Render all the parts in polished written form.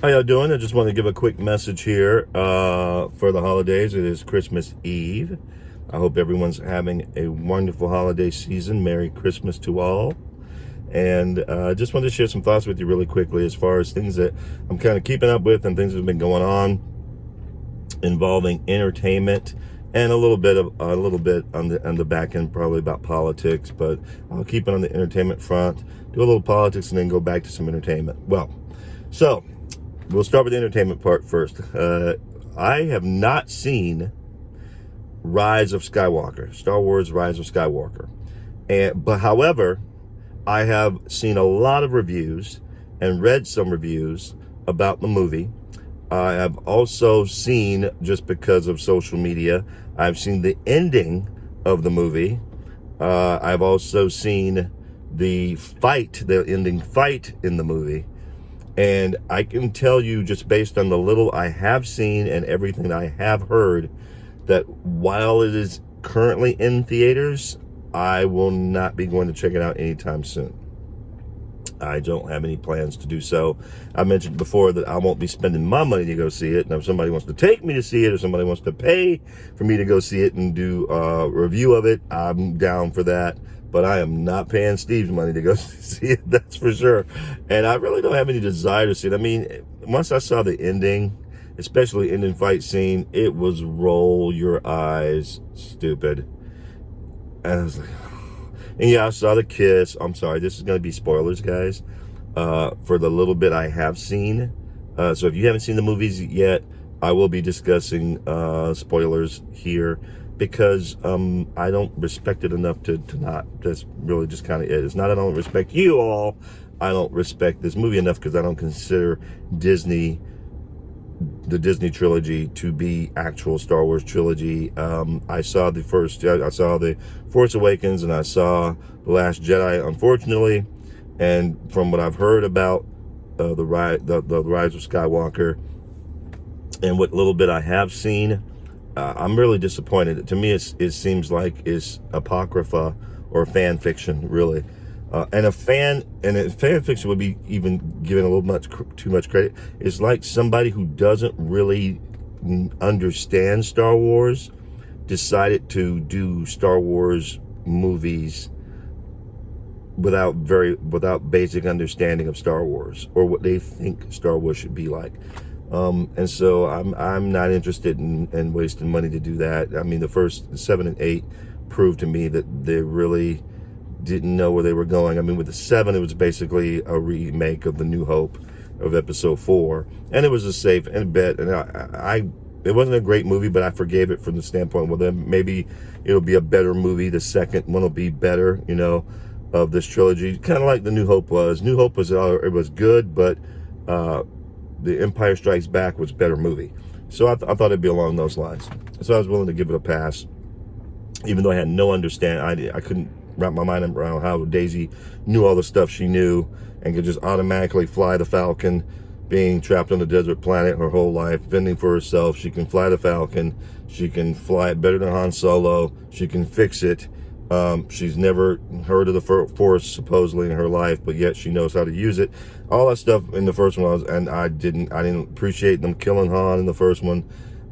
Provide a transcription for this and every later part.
How y'all doing? I just want to give a quick message here for the holidays. It is Christmas Eve. I hope everyone's having a wonderful holiday season. Merry Christmas to all. And I just wanted to share some thoughts with you really quickly as far as things that I'm kind of keeping up with and things that have been going on involving entertainment and a little bit on the back end, probably about politics, but I'll keep it on the entertainment front, do a little politics, and then go back to some entertainment. So we'll start with the entertainment part first. I have not seen Rise of Skywalker, Star Wars Rise of Skywalker. But however, I have seen a lot of reviews and read some reviews about the movie. I have also seen, just because of social media, I've seen the ending of the movie. I've also seen the ending fight in the movie. And I can tell you, just based on the little I have seen and everything I have heard, that while it is currently in theaters, I will not be going to check it out anytime soon. I don't have any plans to do so. I mentioned before that I won't be spending my money to go see it. And if somebody wants to take me to see it, or somebody wants to pay for me to go see it and do a review of it, I'm down for that. But I am not paying Steve's money to go see it, that's for sure. And I really don't have any desire to see it. I mean, once I saw the ending, especially ending fight scene, it was roll your eyes stupid. And I was like, and yeah, I saw the kiss. I'm sorry, this is going to be spoilers, guys, for the little bit I have seen. So if you haven't seen the movies yet, I will be discussing spoilers here, because I don't respect it enough to not. That's really just kind of it. It's not I don't respect you all. I don't respect this movie enough because I don't consider the Disney trilogy to be actual Star Wars trilogy. I saw the Force Awakens, and I saw The Last Jedi, unfortunately. And from what I've heard about the Rise of Skywalker and what little bit I have seen, I'm really disappointed. To me, it seems like it's apocrypha or fan fiction, really. And fan fiction would be even given a little too much credit. It's like somebody who doesn't really understand Star Wars decided to do Star Wars movies without basic understanding of Star Wars or what they think Star Wars should be like. And so I'm not interested in wasting money to do that. I mean, the first 7 and 8 proved to me that they really didn't know where they were going. I mean, with the 7, it was basically a remake of The New Hope of Episode 4, and it was a safe and bet. And it wasn't a great movie, but I forgave it from the standpoint, well, then maybe it'll be a better movie. The second one will be better, of this trilogy, kind of like The New Hope was. New Hope was it was good, but The Empire Strikes Back was a better movie. So I thought it'd be along those lines. So I was willing to give it a pass, even though I had no understanding. I couldn't wrap my mind around how Daisy knew all the stuff she knew and could just automatically fly the Falcon, being trapped on a desert planet her whole life, fending for herself. She can fly the Falcon. She can fly it better than Han Solo. She can fix it. She's never heard of the Force supposedly in her life, but yet she knows how to use it. All that stuff in the first one I didn't appreciate them killing Han in the first one.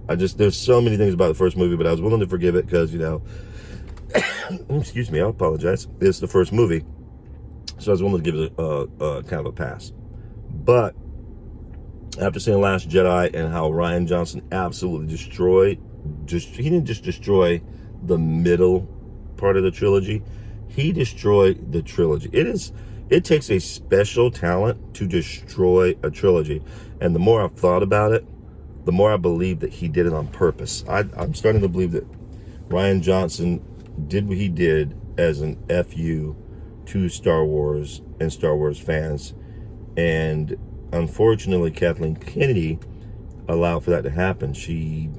There's so many things about the first movie, but I was willing to forgive it because, excuse me, I apologize. It's the first movie, so I was willing to give it a kind of a pass. But after seeing Last Jedi and how Rian Johnson absolutely he didn't just destroy the middle part of the trilogy, he destroyed the trilogy. It takes a special talent to destroy a trilogy, and the more I've thought about it, the more I believe that he did it on purpose. I'm starting to believe that Rian Johnson did what he did as an FU to Star Wars and Star Wars fans, and unfortunately Kathleen Kennedy allowed for that to happen. She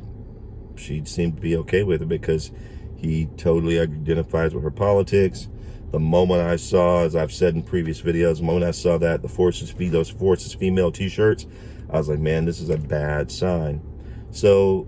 seemed to be okay with it because he totally identifies with her politics. The moment I saw, as I've said in previous videos, the moment I saw that those Forces female t-shirts, I was like, man, this is a bad sign. So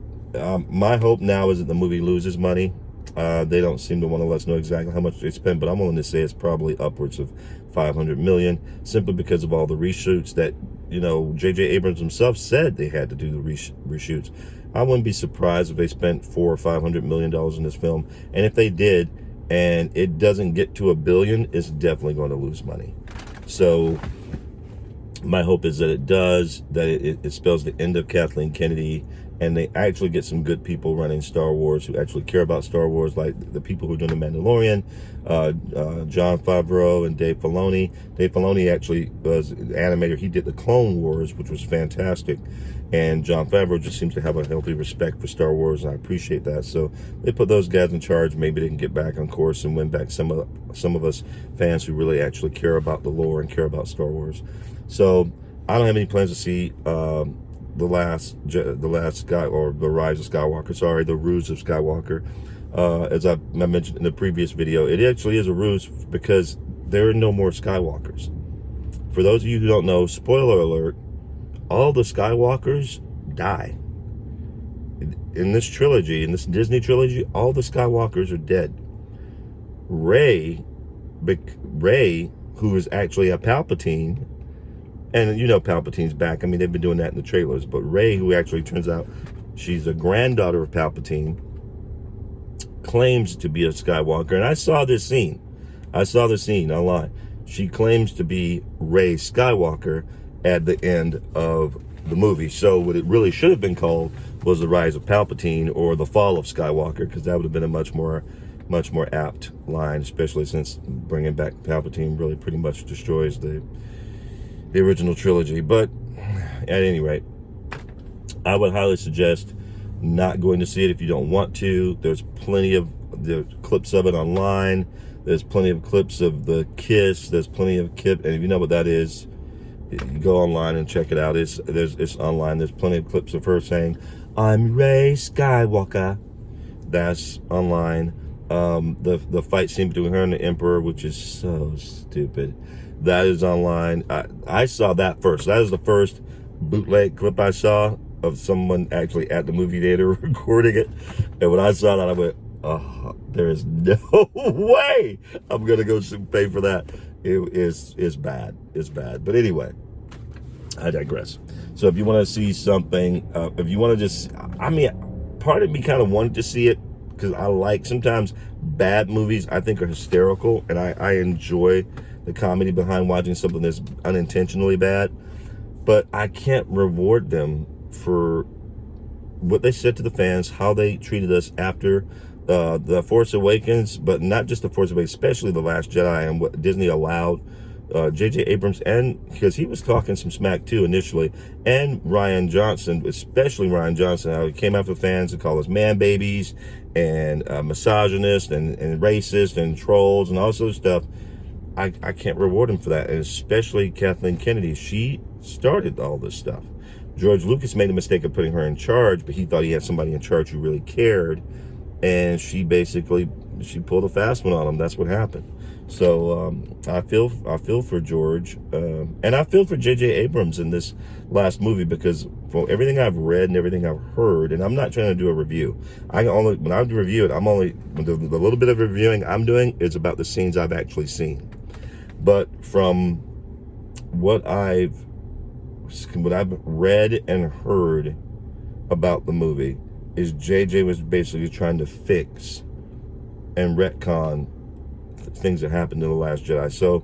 my hope now is that the movie loses money. They don't seem to want to let us know exactly how much they spent, but I'm willing to say it's probably upwards of $500 million, simply because of all the reshoots that J.J. Abrams himself said they had to do the reshoots. I wouldn't be surprised if they spent $400 or $500 million in this film. And if they did, and it doesn't get to $1 billion, it's definitely going to lose money. So my hope is that it does, that it spells the end of Kathleen Kennedy, and they actually get some good people running Star Wars who actually care about Star Wars, like the people who are doing The Mandalorian, Jon Favreau and Dave Filoni. Dave Filoni actually was an animator. He did the Clone Wars, which was fantastic. And Jon Favreau just seems to have a healthy respect for Star Wars, and I appreciate that. So they put those guys in charge. Maybe they can get back on course and win back some of us fans who really actually care about the lore and care about Star Wars. So I don't have any plans to see the Rise of Skywalker. Sorry, the Ruse of Skywalker. As I mentioned in the previous video, it actually is a ruse because there are no more Skywalkers. For those of you who don't know, spoiler alert, all the Skywalkers die. In this trilogy, in this Disney trilogy, all the Skywalkers are dead. Rey, who is actually a Palpatine, and Palpatine's back. I mean, they've been doing that in the trailers. But Rey, who actually turns out she's a granddaughter of Palpatine, claims to be a Skywalker. And I saw this scene online. She claims to be Rey Skywalker at the end of the movie. So what it really should have been called was The Rise of Palpatine or The Fall of Skywalker, because that would have been a much more apt line, especially since bringing back Palpatine really pretty much destroys the original trilogy. But at any rate, I would highly suggest not going to see it if you don't want to. There's plenty of the clips of it online. There's plenty of clips of the kiss. There's plenty of and if you know what that is, you go online and check it out. It's online. There's plenty of clips of her saying, "I'm Rey Skywalker." That's online. The fight scene between her and the Emperor, which is so stupid, that is online. I saw that first. That is the first bootleg clip I saw of someone actually at the movie theater recording it. And when I saw that, I went, oh, there is no way I'm going to go pay for that. It's bad. It's bad. But anyway, I digress. So if you want to see something, if you want to just, part of me kind of wanted to see it because I like sometimes bad movies I think are hysterical, and I enjoy the comedy behind watching something that's unintentionally bad, but I can't reward them for what they said to the fans, how they treated us after The Force Awakens, but not just The Force Awakens, especially The Last Jedi and what Disney allowed J.J. Abrams, and because he was talking some smack too initially, and Rian Johnson, especially Rian Johnson, how he came after fans and called us man babies and misogynist and racist and trolls and all this other stuff. I can't reward him for that, and especially Kathleen Kennedy. She started all this stuff. George Lucas made a mistake of putting her in charge, but he thought he had somebody in charge who really cared, and she pulled a fast one on him. That's what happened. So I feel for George, and I feel for J.J. Abrams in this last movie, because from everything I've read and everything I've heard, and I'm not trying to do a review. When I review it, the little bit of reviewing I'm doing is about the scenes I've actually seen. But from what I've read and heard about the movie, is JJ was basically trying to fix and retcon things that happened in The Last Jedi. So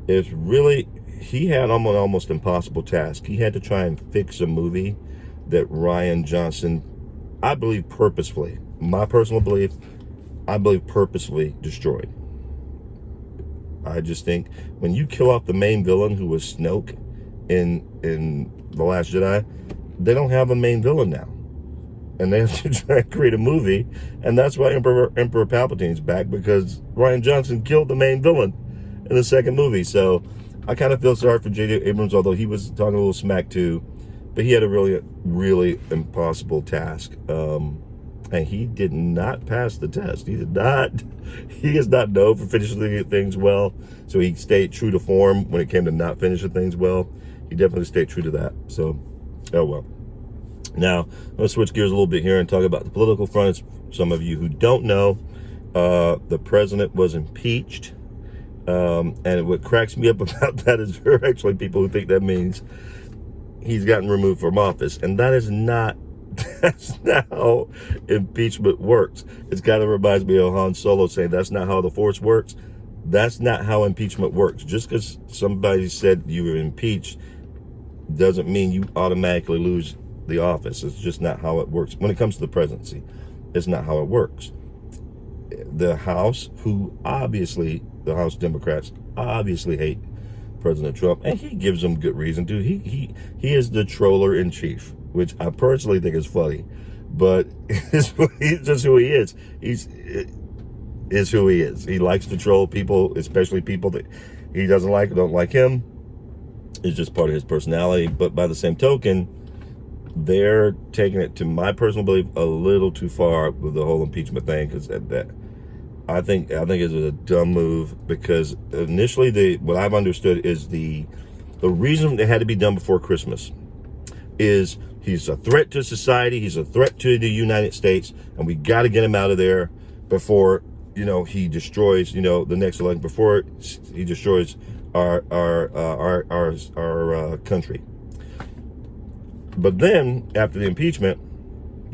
it's really, he had almost impossible task. He had to try and fix a movie that Rian Johnson, I believe purposefully, my personal belief, I believe purposefully destroyed. I just think when you kill off the main villain, who was Snoke in The Last Jedi, they don't have a main villain now. And they have to try and create a movie, and that's why Emperor Palpatine's back, because Rian Johnson killed the main villain in the second movie. So I kind of feel sorry for J.J. Abrams, although he was talking a little smack too, but he had a really, really impossible task. And he did not pass the test. He is not known for finishing things well. So he stayed true to form when it came to not finishing things well. He definitely stayed true to that. So, oh well. Now, I'm going to switch gears a little bit here and talk about the political front. As some of you who don't know, the president was impeached. And what cracks me up about that is there are actually people who think that means he's gotten removed from office. And that's not how impeachment works. It's kind of reminds me of Han Solo saying, that's not how the Force works. That's not how impeachment works. Just because somebody said you were impeached doesn't mean you automatically lose the office. It's just not how it works. When it comes to the presidency, it's not how it works. The House, the House Democrats obviously hate President Trump, and he gives them good reason to. He is the troller in chief, which I personally think is funny, but he's just who he is. Is who he is. He likes to troll people, especially people that he doesn't like or don't like him. It's just part of his personality. But by the same token, they're taking it, to my personal belief, a little too far with the whole impeachment thing, because that I think it's a dumb move, because initially what I've understood is the reason it had to be done before Christmas is he's a threat to society, he's a threat to the United States, and we got to get him out of there before he destroys the next election, before he destroys our country. But then after the impeachment,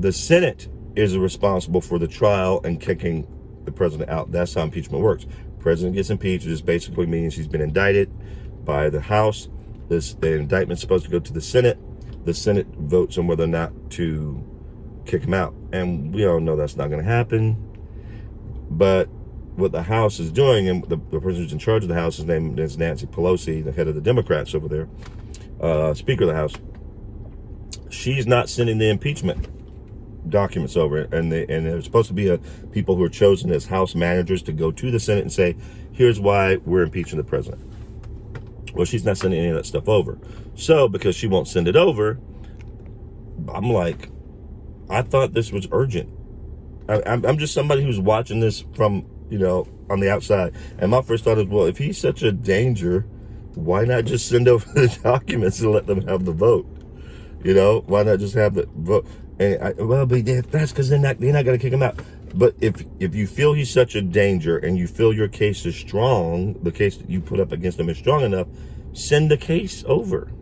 the Senate is responsible for the trial and kicking the president out. That's how impeachment works. The president gets impeached. It just basically means he's been indicted by the House. The indictment's supposed to go to the Senate. The Senate votes on whether or not to kick him out. And we all know that's not going to happen. But what the House is doing, and the person who's in charge of the House, his name is Nancy Pelosi, the head of the Democrats over there, Speaker of the House, she's not sending the impeachment documents over, and there's supposed to be people who are chosen as House managers to go to the Senate and say, here's why we're impeaching the president. Well, she's not sending any of that stuff over. So because she won't send it over, I'm like, I thought this was urgent. I'm just somebody who's watching this from, on the outside. And my first thought is, well, if he's such a danger, why not just send over the documents and let them have the vote? Why not just have the vote? And that's because they're not going to kick him out. But if you feel he's such a danger and you feel your case is strong, the case that you put up against him is strong enough, send the case over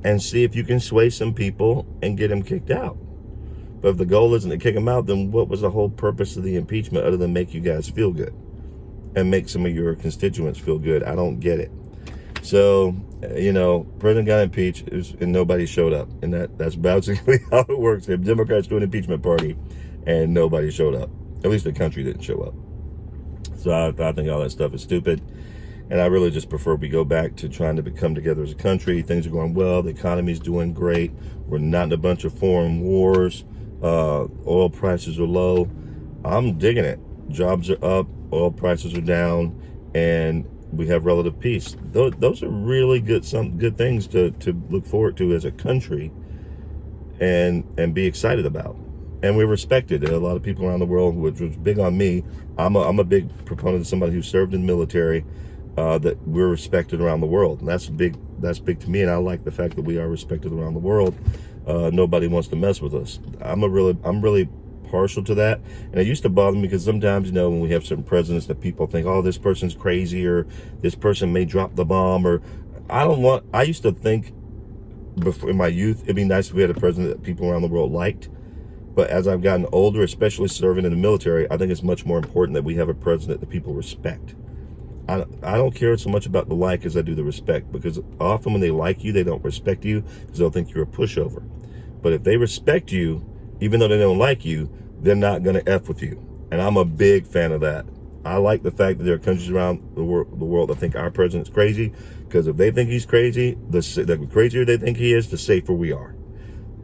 and see if you can sway some people and get him kicked out. But if the goal isn't to kick him out, then what was the whole purpose of the impeachment other than make you guys feel good and make some of your constituents feel good? I don't get it. So, President got impeached and nobody showed up. And that's basically how it works. The Democrats do an impeachment party and nobody showed up. At least the country didn't show up. So I think all that stuff is stupid. And I really just prefer we go back to trying to come together as a country. Things are going well. The economy's doing great. We're not in a bunch of foreign wars. Oil prices are low. I'm digging it. Jobs are up. Oil prices are down. And we have relative peace. Those are really good things to look forward to as a country and be excited about. And we're respected. There are a lot of people around the world, which was big on me. I'm a big proponent of somebody who served in the military, that we're respected around the world. And that's big to me, and I like the fact that we are respected around the world. Nobody wants to mess with us. I'm really partial to that. And it used to bother me because sometimes, when we have certain presidents that people think, oh, this person's crazy, or this person may drop the bomb, or I used to think before in my youth, it'd be nice if we had a president that people around the world liked. But as I've gotten older, especially serving in the military, I think it's much more important that we have a president that people respect. I don't care so much about the like as I do the respect, because often when they like you, they don't respect you because they'll think you're a pushover. But if they respect you, even though they don't like you, they're not going to F with you. And I'm a big fan of that. I like the fact that there are countries around the world that think our president's crazy, because if they think he's crazy, the crazier they think he is, the safer we are.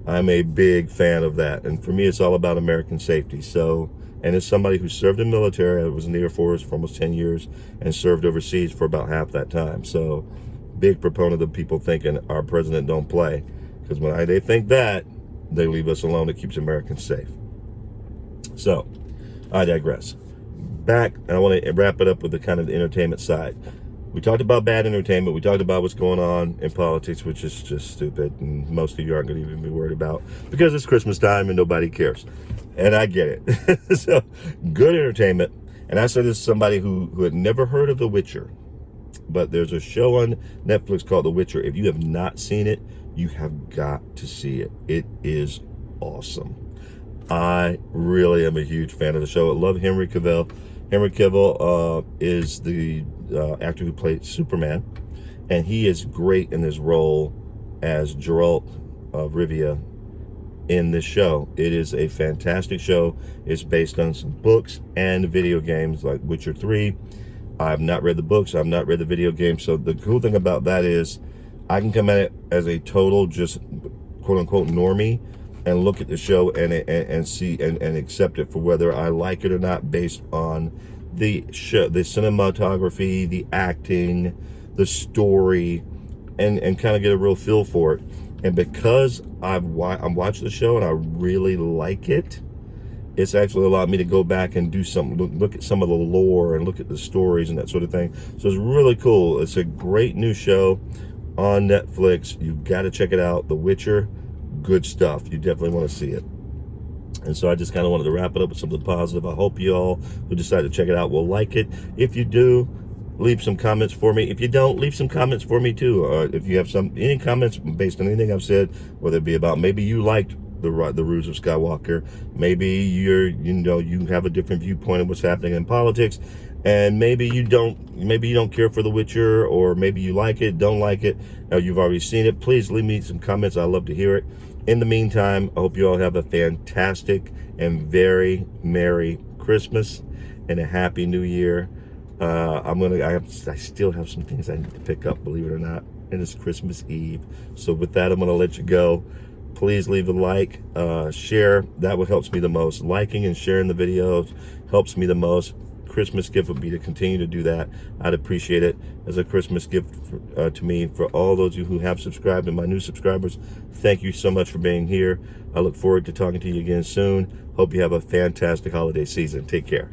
I'm a big fan of that. And for me, it's all about American safety. So, and as somebody who served in the military, I was in the Air Force for almost 10 years and served overseas for about half that time. So, big proponent of people thinking our president don't play. Because when they think that, they leave us alone. It keeps Americans safe. So, I digress. Back, and I want to wrap it up with the kind of the entertainment side. We talked about bad entertainment. We talked about what's going on in politics, which is just stupid, and most of you aren't going to even be worried about, because it's Christmas time and nobody cares. And I get it. So, good entertainment. And I said this to somebody who had never heard of The Witcher. But there's a show on Netflix called The Witcher. If you have not seen it, you have got to see it. It is awesome. I really am a huge fan of the show. I love Henry Cavill. Henry Cavill is the actor who played Superman, and he is great in his role as Geralt of Rivia in this show. It is a fantastic show. It's based on some books and video games like Witcher 3. I've not read the books. I've not read the video games. So the cool thing about that is I can come at it as a total just quote unquote normie and look at the show and see and accept it for whether I like it or not based on the show, the cinematography, the acting, the story, and kind of get a real feel for it. And because I'm watching the show and I really like it, it's actually allowed me to go back and do some, look at some of the lore and look at the stories and that sort of thing. So it's really cool. It's a great new show on Netflix. You've got to check it out. The Witcher, good stuff. You definitely want to see it. And so I just kind of wanted to wrap it up with something positive. I hope you all who decide to check it out will like it. If you do, leave some comments for me. If you don't, leave some comments for me too. If you have any comments based on anything I've said, whether it be about maybe you liked the Ruse of Skywalker, maybe you have a different viewpoint of what's happening in politics, and maybe you don't care for The Witcher, or maybe you like it, don't like it, or you've already seen it. Please leave me some comments. I love to hear it. In the meantime, I hope you all have a fantastic and very Merry Christmas and a Happy New Year. I still have some things I need to pick up, believe it or not, and it's Christmas Eve. So with that, I'm going to let you go. Please leave a like, share. That what helps me the most. Liking and sharing the videos helps me the most. Christmas gift would be to continue to do that. I'd appreciate it as a Christmas gift to me. For all those of you who have subscribed and my new subscribers, thank you so much for being here. I look forward to talking to you again soon. Hope you have a fantastic holiday season. Take care.